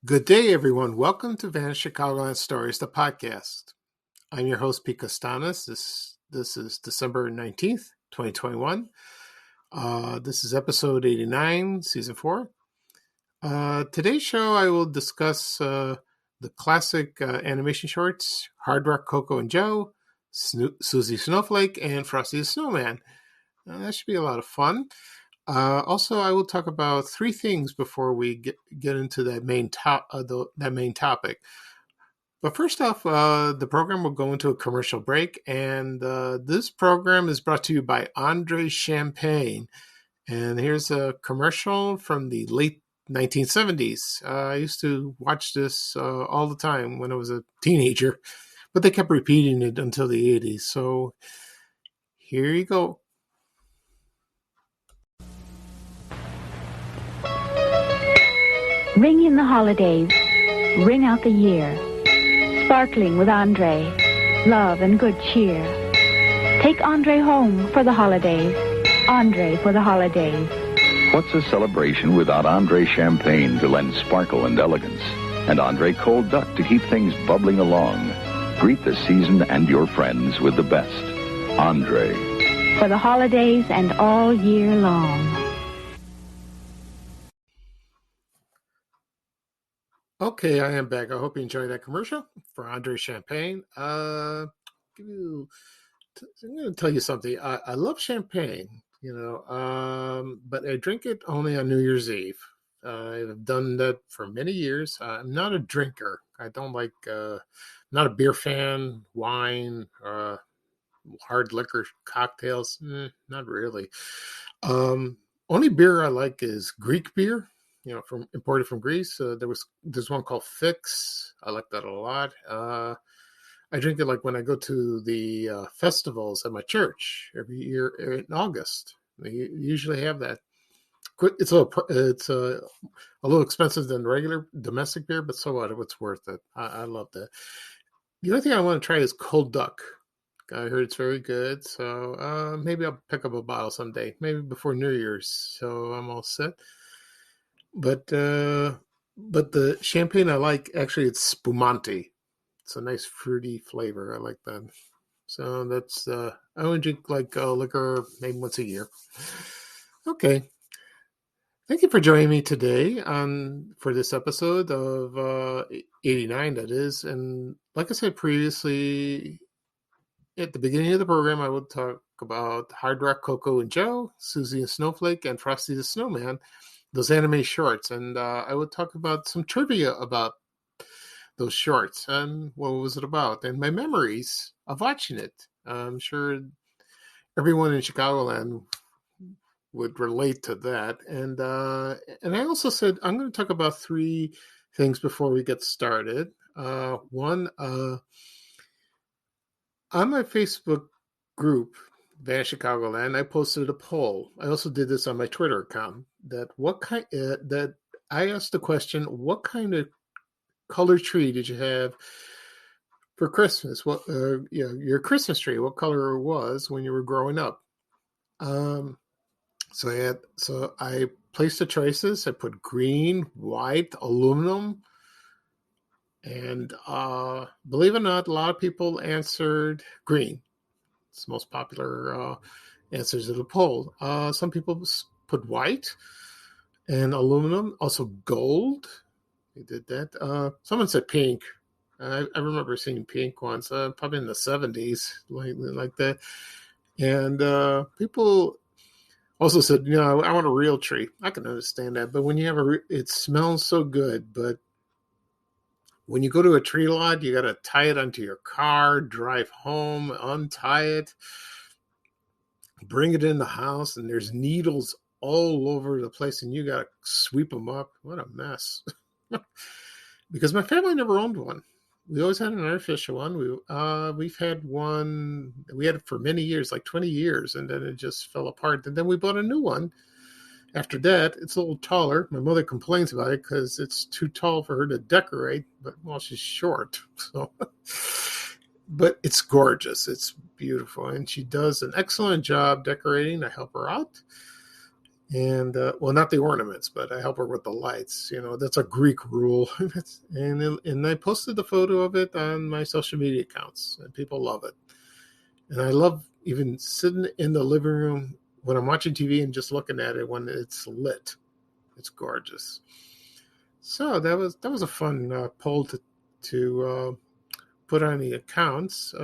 Good day, everyone. Welcome to Vanished Chicagoland Stories, the podcast. I'm your host, Pete Costanis. This is December 19th, 2021. This is episode 89, season 4. Today's show, I will discuss the classic animation shorts, Hardrock, Coco and Joe, Suzy Snowflake, and Frosty the Snowman. That should be a lot of fun. Also, I will talk about three things before we get into that main topic. But first off, the program will go into a commercial break, and this program is brought to you by Andre Champagne. And here's a commercial from the late 1970s. I used to watch this all the time when I was a teenager, but they kept repeating it until the 80s. So here you go. Ring in the holidays, ring out the year, sparkling with Andre, love and good cheer. Take Andre home for the holidays, Andre for the holidays. What's a celebration without Andre Champagne to lend sparkle and elegance, and Andre Cold Duck to keep things bubbling along? Greet the season and your friends with the best. Andre. For the holidays and all year long. Okay, I am back. I hope you enjoyed that commercial for Andre Champagne. I'm going to tell you something. I love champagne, but I drink it only on New Year's Eve. I've done that for many years. I'm not a drinker. I don't like, not a beer fan, wine, hard liquor cocktails. Not really. Only beer I like is Greek beer. From imported from Greece. There's one called Fix. I like that a lot. I drink it like when I go to the festivals at my church every year in August. They usually have that. It's a little expensive than regular domestic beer, but so what? It's worth it. I love that. The only thing I want to try is Cold Duck. I heard it's very good, so maybe I'll pick up a bottle someday, maybe before New Year's. So I'm all set. But the champagne I like, actually, it's spumante. It's a nice fruity flavor. I like that. So that's I only drink like liquor maybe once a year. Okay. Thank you for joining me today for this episode of 89, that is. And like I said previously, at the beginning of the program, I would talk about Hardrock, Coco and Joe, Suzy Snowflake, and Frosty the Snowman, those anime shorts, and I would talk about some trivia about those shorts and what was it about and my memories of watching it. I'm sure everyone in Chicagoland would relate to that. And I also said I'm going to talk about three things before we get started. One, on my Facebook group, Van Chicagoland, I posted a poll. I also did this on my Twitter account. That I asked the question: what kind of color tree did you have for Christmas? What, your Christmas tree? What color it was when you were growing up? So I placed the choices. I put green, white, aluminum, and believe it or not, a lot of people answered green. It's the most popular answers to the poll. Some people put white and aluminum, also gold. They did that. Someone said pink. I remember seeing pink once, probably in the 70s, like that. And people also said, I want a real tree. I can understand that. But when you have it smells so good. But when you go to a tree lot, you got to tie it onto your car, drive home, untie it, bring it in the house, and there's needles all over the place, and you got to sweep them up. What a mess. Because my family never owned one. We always had an artificial one. We've had one. We had it for many years, like 20 years, and then it just fell apart. And then we bought a new one. After that, it's a little taller. My mother complains about it because it's too tall for her to decorate. But she's short, so. But it's gorgeous. It's beautiful, and she does an excellent job decorating. I help her out, And well, not the ornaments, but I help her with the lights. That's a Greek rule. and I posted the photo of it on my social media accounts, and people love it. And I love even sitting in the living room when I'm watching TV and just looking at it when it's lit. It's gorgeous. So that was a fun poll to put on the accounts.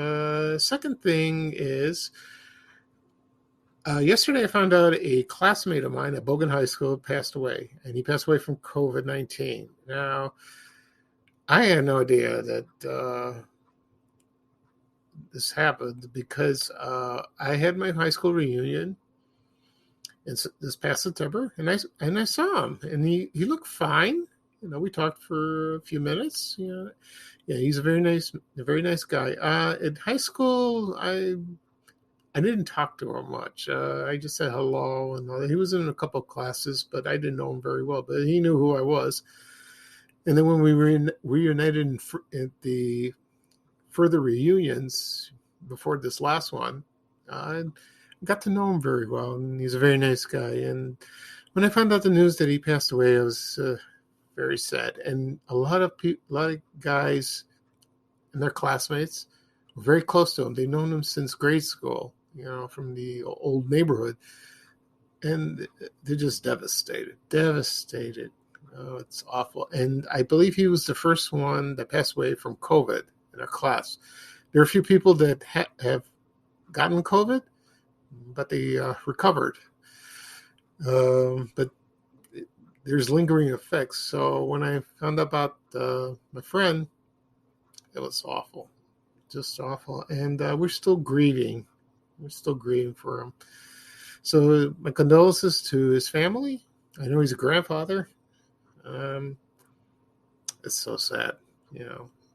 Second thing is, yesterday I found out a classmate of mine at Bogan High School passed away, and he passed away from COVID-19. Now, I had no idea that this happened because I had my high school reunion this past September, and I saw him, and he looked fine. We talked for a few minutes. Yeah, he's a very nice guy. In high school, I didn't talk to him much. I just said hello and all that. He was in a couple of classes, but I didn't know him very well. But he knew who I was. And then when we reunited at the further reunions before this last one, I got to know him very well, and he's a very nice guy. And when I found out the news that he passed away, I was very sad. And a lot of guys and their classmates were very close to him. They've known him since grade school, from the old neighborhood, and they're just devastated. Oh, it's awful. And I believe he was the first one that passed away from COVID in our class. There are a few people that have gotten COVID, but they recovered. But there's lingering effects. So when I found out about my friend, it was awful, just awful. And we're still grieving. We're still grieving for him. So my condolences to his family. I know he's a grandfather. It's so sad,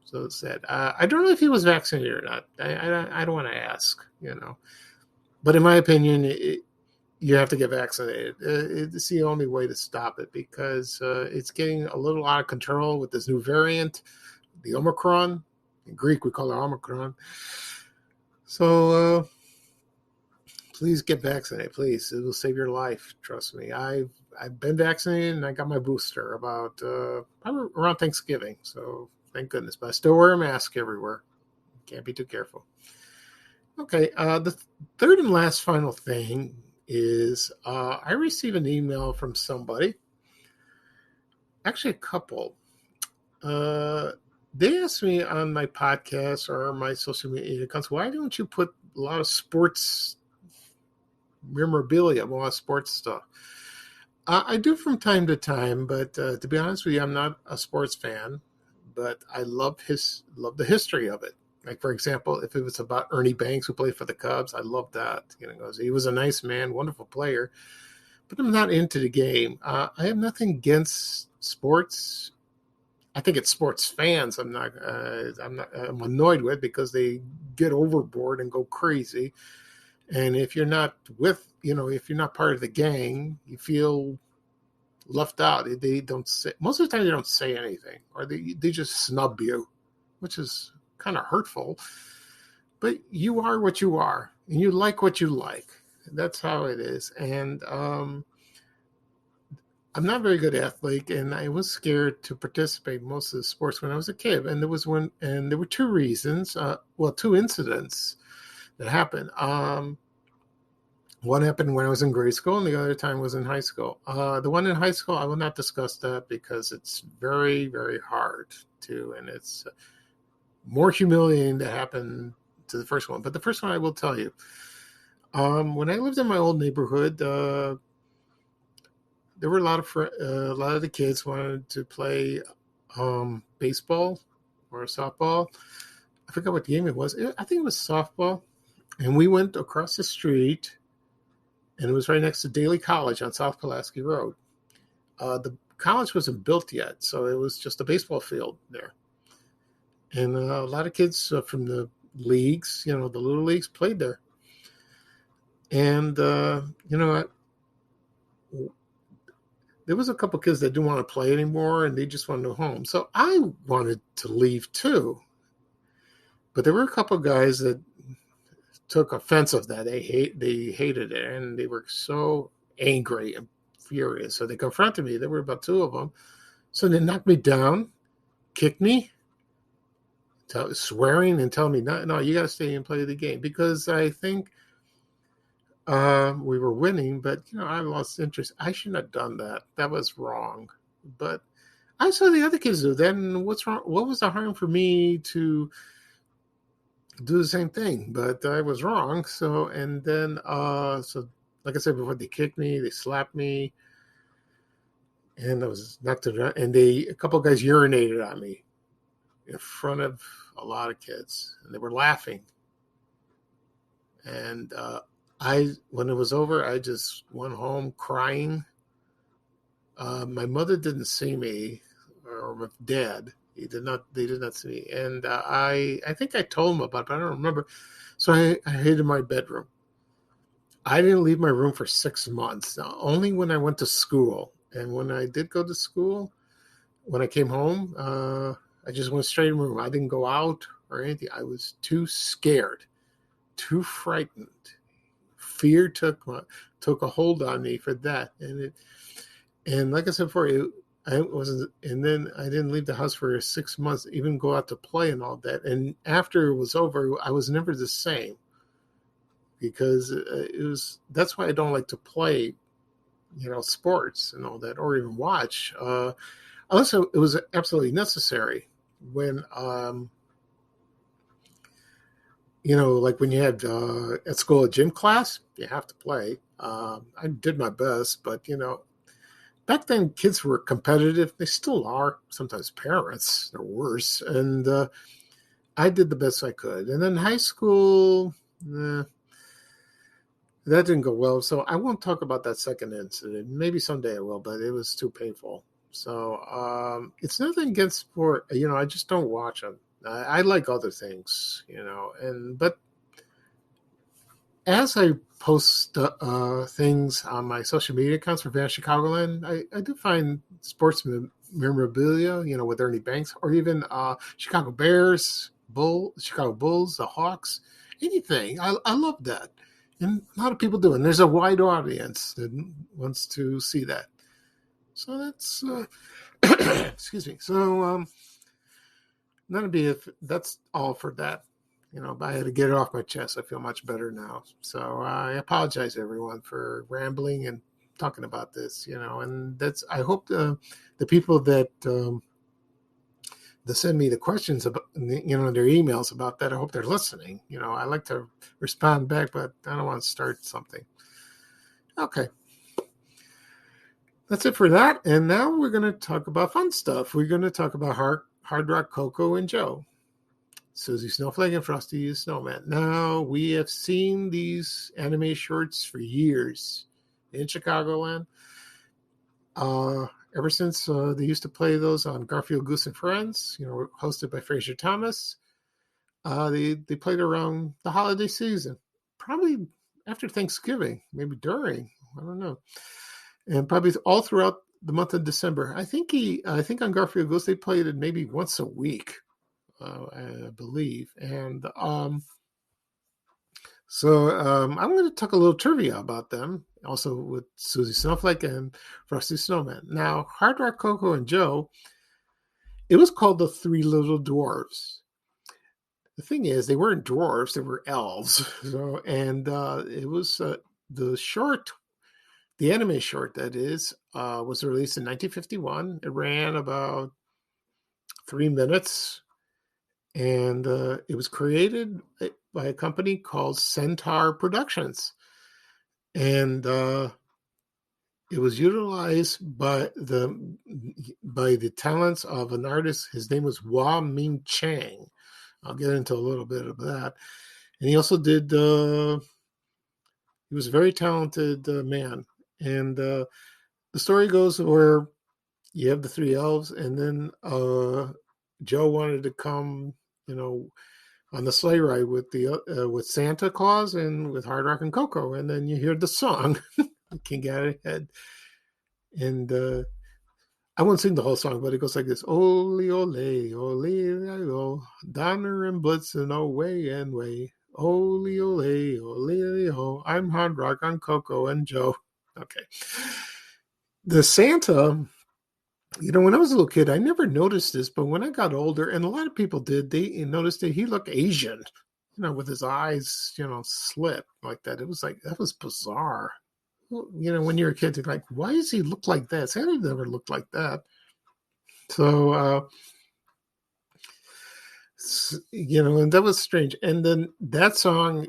so sad. I don't know if he was vaccinated or not. I don't want to ask, but in my opinion, you have to get vaccinated. It's the only way to stop it because it's getting a little out of control with this new variant, the Omicron. In Greek, we call it Omicron. So please get vaccinated, please. It will save your life. Trust me. I've been vaccinated and I got my booster about around Thanksgiving. So thank goodness. But I still wear a mask everywhere. Can't be too careful. Okay. The third and last final thing is I received an email from somebody, actually a couple. They asked me on my podcast or my social media accounts, why don't you put a lot of sports memorabilia, a lot of sports stuff? I do from time to time, but to be honest with you, I'm not a sports fan, but I love the history of it. Like, for example, if it was about Ernie Banks, who played for the Cubs, I love that. He was a nice man, wonderful player, but I'm not into the game. I have nothing against sports. I think it's sports fans I'm annoyed with because they get overboard and go crazy. And if you're not if you're not part of the gang, you feel left out. They don't say, most of the time they don't say anything, or they just snub you, which is kind of hurtful. But you are what you are, and you like what you like. That's how it is. And I'm not a very good athlete, and I was scared to participate in most of the sports when I was a kid. And there were two reasons. Two incidents that happened. One happened when I was in grade school, and the other time was in high school. The one in high school, I will not discuss that because it's very, very hard to, and it's more humiliating to happen to the first one. But the first one I will tell you. When I lived in my old neighborhood, there were a lot of the kids wanted to play baseball or softball. I forgot what game it was. I think it was softball. And we went across the street, and it was right next to Daly College on South Pulaski Road. The college wasn't built yet, so it was just a baseball field there. And a lot of kids from the leagues, the little leagues, played there. And, there was a couple kids that didn't want to play anymore, and they just wanted to go home. So I wanted to leave too. But there were a couple guys that took offense of that. They hated it, and they were so angry. And furious. So they confronted me. There were about 2 of them. So they knocked me down, kicked me, swearing and telling me, no, you got to stay and play the game. Because I think we were winning, but, I lost interest. I shouldn't have done that. That was wrong. But I saw the other kids do that, and what's wrong? What was the harm for me to do the same thing? But I was wrong. So, and then, like I said before, they kicked me, they slapped me, and I was knocked around. And a couple of guys urinated on me in front of a lot of kids, and they were laughing. And when it was over, I just went home crying. My mother didn't see me, or my dad. They did not see me. And I think I told him about it, but I don't remember. So I hid in my bedroom. I didn't leave my room for 6 months. Now, only when I went to school. And when I did go to school, when I came home, I just went straight in the room. I didn't go out or anything. I was too scared, too frightened. Fear took a hold on me for that. And like I said before, and then I didn't leave the house for 6 months, even go out to play and all that. And after it was over, I was never the same, because that's why I don't like to play, sports and all that, or even watch, unless it was absolutely necessary. When, like when you had at school a gym class, you have to play. I did my best, but, back then, kids were competitive. They still are. Sometimes parents are worse. And I did the best I could. And then high school, that didn't go well. So I won't talk about that second incident. Maybe someday I will, but it was too painful. So it's nothing against sport. I just don't watch them. I like other things, but as I post things on my social media accounts for Van Chicagoland, I do find sports memorabilia, with Ernie Banks, or even Chicago Bears, Chicago Bulls, the Hawks, anything. I love that. And a lot of people do. And there's a wide audience that wants to see that. So that's, excuse me. So that's all for that. But I had to get it off my chest. I feel much better now. So I apologize, everyone, for rambling and talking about this, and I hope the people that send me the questions about, their emails about that, I hope they're listening. I like to respond back, but I don't want to start something. Okay. That's it for that. And now we're going to talk about fun stuff. We're going to talk about Hardrock, Coco, and Joe. Suzy Snowflake and Frosty The Snowman. Now, we have seen these anime shorts for years in Chicagoland. Ever since they used to play those on Garfield, Goose, and Friends, hosted by Fraser Thomas. They played around the holiday season, probably after Thanksgiving, maybe during, I don't know. And probably all throughout the month of December. I think on Garfield Goose, they played it maybe once a week. I believe. And so I'm going to talk a little trivia about them, also with Suzy Snowflake and Frosty Snowman. Now, Hardrock, Coco, and Joe, it was called the Three Little Dwarves. The thing is, they weren't dwarves, they were elves. So, and it was the anime short, that is, was released in 1951. It ran about 3 minutes. And it was created by a company called Centaur Productions. And it was utilized by the talents of an artist. His name was Hua Ming Chang. I'll get into a little bit of that. And he also did, he was a very talented man. And the story goes where you have the three elves, and then Joe wanted to come, on the sleigh ride with with Santa Claus and with Hardrock and Coco, and then you hear the song, "Can't Get Ahead," and I won't sing the whole song, but it goes like this: "Ole, ole, ole, ole, Donner and Blitzen, away and way. Ole, ole, ole, ole, I'm Hardrock on Coco and Joe." Okay. The Santa, when I was a little kid, I never noticed this, but when I got older, and a lot of people did, they noticed that he looked Asian, with his eyes, slit like that. It was like, that was bizarre. Well, when you're a kid, you're like, why does he look like that? Santa never looked like that. So, and that was strange. And then that song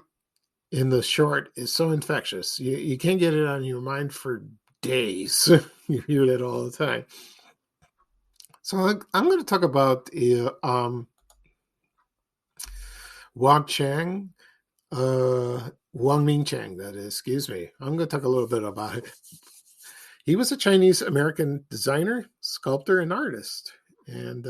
in the short is so infectious. You can't get it on your mind for days. You hear that all the time. So I'm going to talk about Wang Chang, Wang Ming Chang, that is, excuse me. I'm going to talk a little bit about it. He was a Chinese American designer, sculptor, and artist. And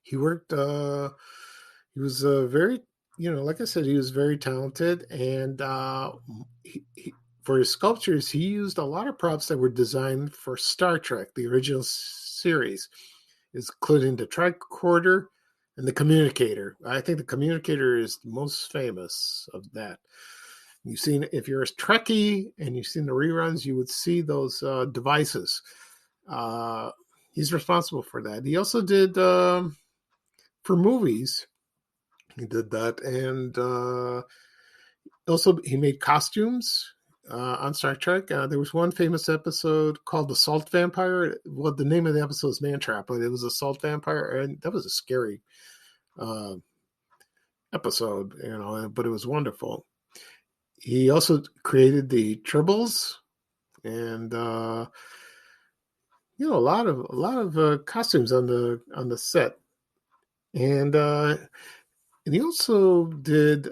he worked, he was very, like I said, he was very talented. And for his sculptures, he used a lot of props that were designed for Star Trek, the original series, including the tricorder and the communicator. I think the communicator is the most famous of that. You've seen, if you're a Trekkie and you've seen the reruns, you would see those devices. He's responsible for that. He also did for movies. He did that, and also he made costumes on Star Trek. There was one famous episode called "The Salt Vampire." Well, the name of the episode is Man Trap, but it was a salt vampire, and that was a scary episode, but it was wonderful. He also created the Tribbles, and a lot of costumes on the set, and he also did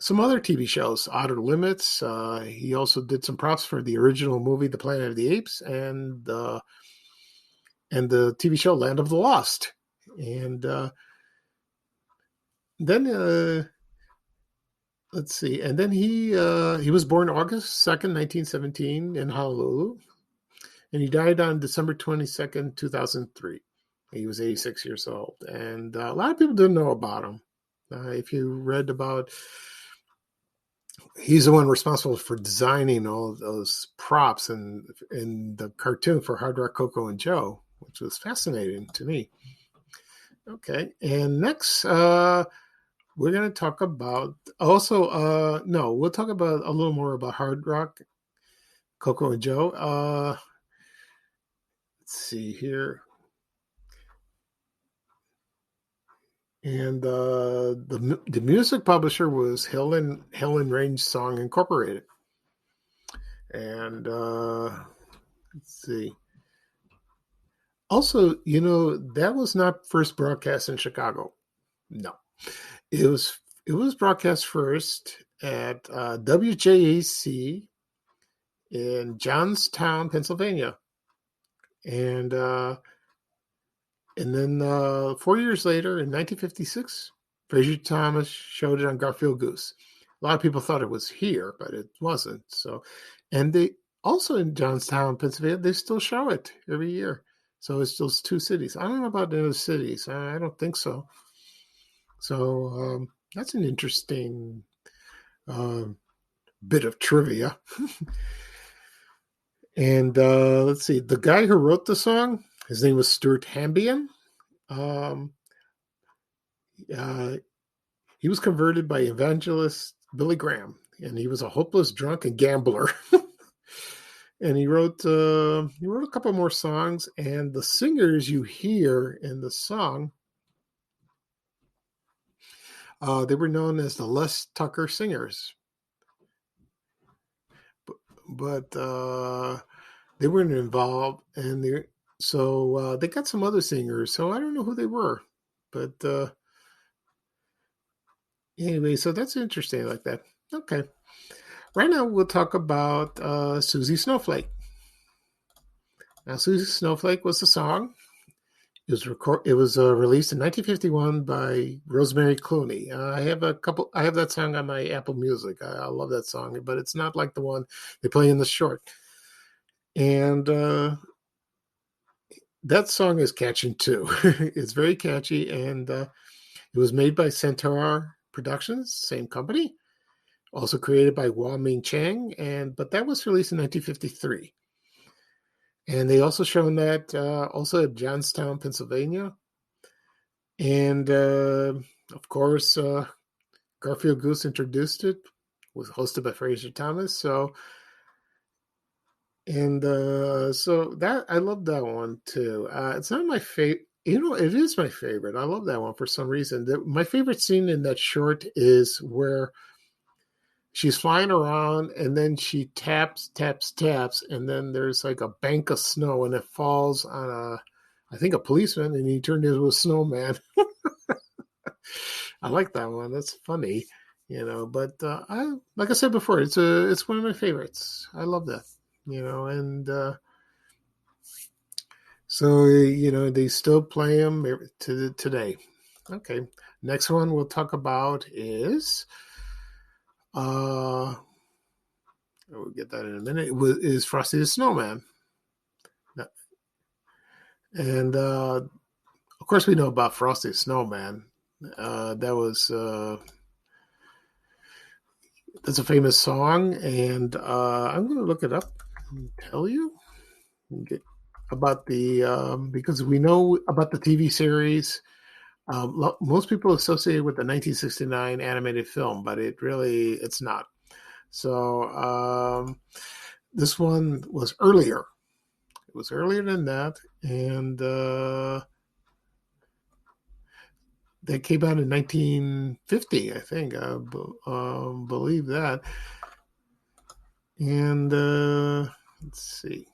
some other TV shows, Outer Limits. He also did some props for the original movie, The Planet of the Apes, and the TV show Land of the Lost. And then let's see. And then he was born August 2nd, 1917 in Honolulu. And he died on December 22nd, 2003. He was 86 years old. And a lot of people didn't know about him. If you read about, he's the one responsible for designing all of those props in the cartoon for Hardrock, Coco, and Joe, which was fascinating to me. Okay. And next, we're going to talk about also, we'll talk about a little more about Hardrock, Coco, and Joe. Let's see here. And the music publisher was Hill and Range Song Incorporated. And let's see. Also, that was not first broadcast in Chicago. No. It was broadcast first at WJAC in Johnstown, Pennsylvania. And then 4 years later, in 1956, Fraser Thomas showed it on Garfield Goose. A lot of people thought it was here, but it wasn't. So, and they also in Johnstown, Pennsylvania, they still show it every year. So it's those two cities. I don't know about the other cities. I don't think so. So that's an interesting bit of trivia. And let's see. The guy who wrote the song, his name was Stuart Hambian. He was converted by evangelist Billy Graham, and he was a hopeless drunk and gambler. And he wrote a couple more songs, and the singers you hear in the song, they were known as the Les Tucker Singers. But they weren't involved, and they got some other singers. So I don't know who they were, but anyway, so that's interesting like that. Okay, right now we'll talk about Suzy Snowflake. Now, Suzy Snowflake was the song. It was released in 1951 by Rosemary Clooney. I have that song on my Apple Music. I love that song, but it's not like the one they play in the short. And that song is catchy too. It's very catchy, and it was made by Centaur Productions, same company. also created by Ming Chang, but that was released in 1953. And they also shown that also at Johnstown, Pennsylvania. And of course, Garfield Goose introduced it. Was hosted by Fraser Thomas. So that I love that one too. It's not my favorite. It is my favorite. I love that one for some reason. My favorite scene in that short is where she's flying around and then she taps, and then there's like a bank of snow and it falls on I think a policeman, and he turned into a snowman. I like that one. That's funny, But like I said before, it's one of my favorites. I love that, and so they still play them to today. Okay, next one we'll talk about is we'll get that in a minute. Is Frosty the Snowman, and of course we know about Frosty the Snowman. That's a famous song, and I'm going to look it up and tell you about because we know about the TV series. Most people associate it with the 1969 animated film, but it's not. So this one was earlier. It was earlier than that, and they came out in 1950, I think. I believe that. And let's see.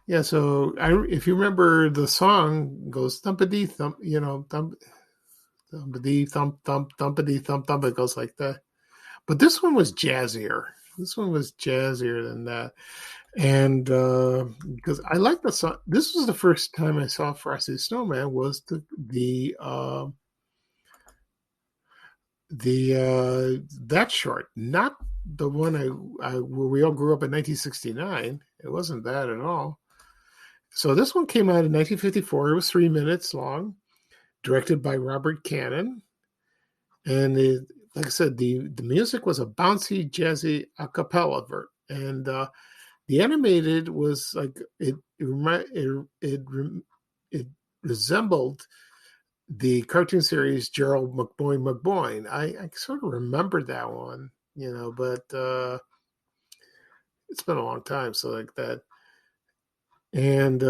Yeah, so if you remember, the song goes thumpity thump, thumpity thump thump thumpity thump thump. It goes like that. But this one was jazzier. This one was jazzier than that. And because I like the song, this was the first time I saw Frosty the Snowman. Was that short, not the one where we all grew up in 1969. It wasn't that at all. So this one came out in 1954. It was 3 minutes long, directed by Robert Cannon, and like I said, the music was a bouncy, jazzy a cappella and the animated was like it resembled the cartoon series Gerald McBoyne. I sort of remember that one, but it's been a long time, so like that. And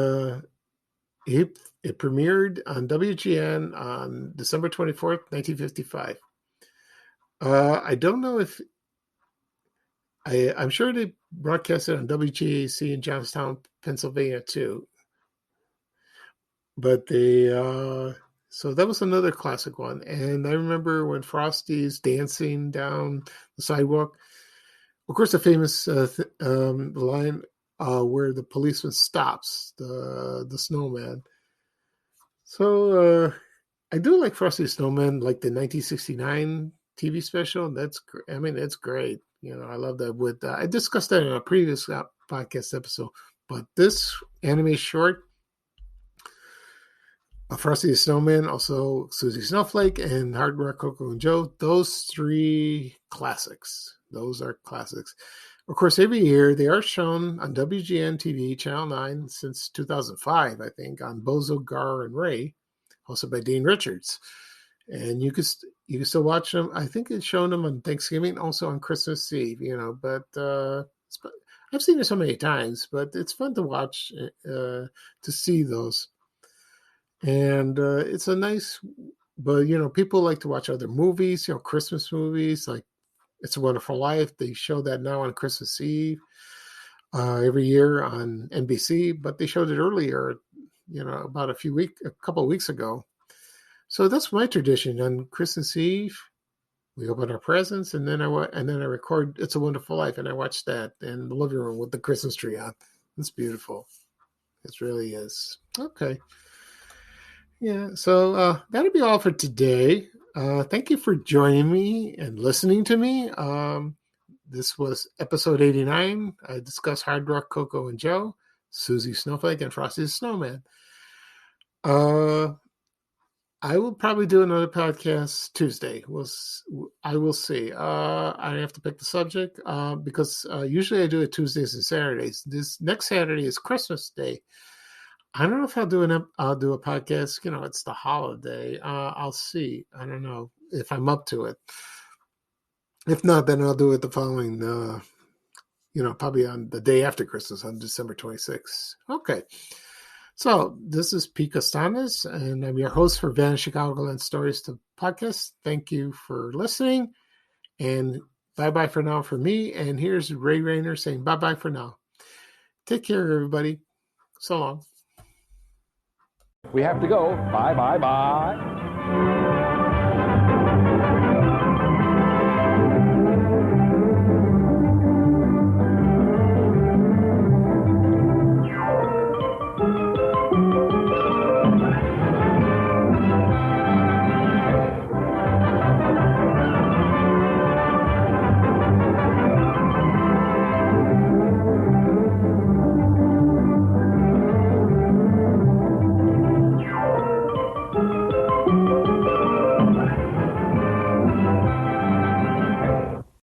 it premiered on WGN on December 24th, 1955. I don't know if I'm sure they broadcast it on WGAC in Johnstown, Pennsylvania too. But so that was another classic one. And I remember when Frosty's dancing down the sidewalk. Of course, the famous line where the policeman stops the snowman. So I do like Frosty the Snowman, like the 1969 TV special. It's great. I love that. I discussed that in a previous podcast episode. But this anime short, Frosty the Snowman, also Suzy Snowflake, and Hardrock, Coco, and Joe, those three classics. Those are classics. Of course, every year they are shown on WGN TV, Channel 9, since 2005, I think, on Bozo, Gar, and Ray, hosted by Dean Richards. And you can still watch them. I think it's shown them on Thanksgiving, also on Christmas Eve, but I've seen it so many times, but it's fun to watch, to see those. And it's a nice, but people like to watch other movies, Christmas movies like It's a Wonderful Life. They show that now on Christmas Eve every year on NBC, but they showed it earlier, about a couple of weeks ago. So that's my tradition. On Christmas Eve, we open our presents, and then I record It's a Wonderful Life, and I watch that in the living room with the Christmas tree on. It's beautiful. It really is. Okay. Yeah, so that'll be all for today. Thank you for joining me and listening to me. This was episode 89. I discussed Hardrock, Coco, and Joe, Suzy Snowflake, and Frosty the Snowman. I will probably do another podcast Tuesday. I will see. I have to pick the subject because usually I do it Tuesdays and Saturdays. This next Saturday is Christmas Day. I don't know if I'll do a podcast. You know, it's the holiday. I'll see. I don't know if I'm up to it. If not, then I'll do it the following. Probably on the day after Christmas on December 26th. Okay. So this is Pete Costanes, and I'm your host for Vanishing Chicagoland Stories to podcast. Thank you for listening, and bye-bye for now for me. And here's Ray Rayner saying bye-bye for now. Take care, everybody. So long. We have to go. Bye, bye, bye.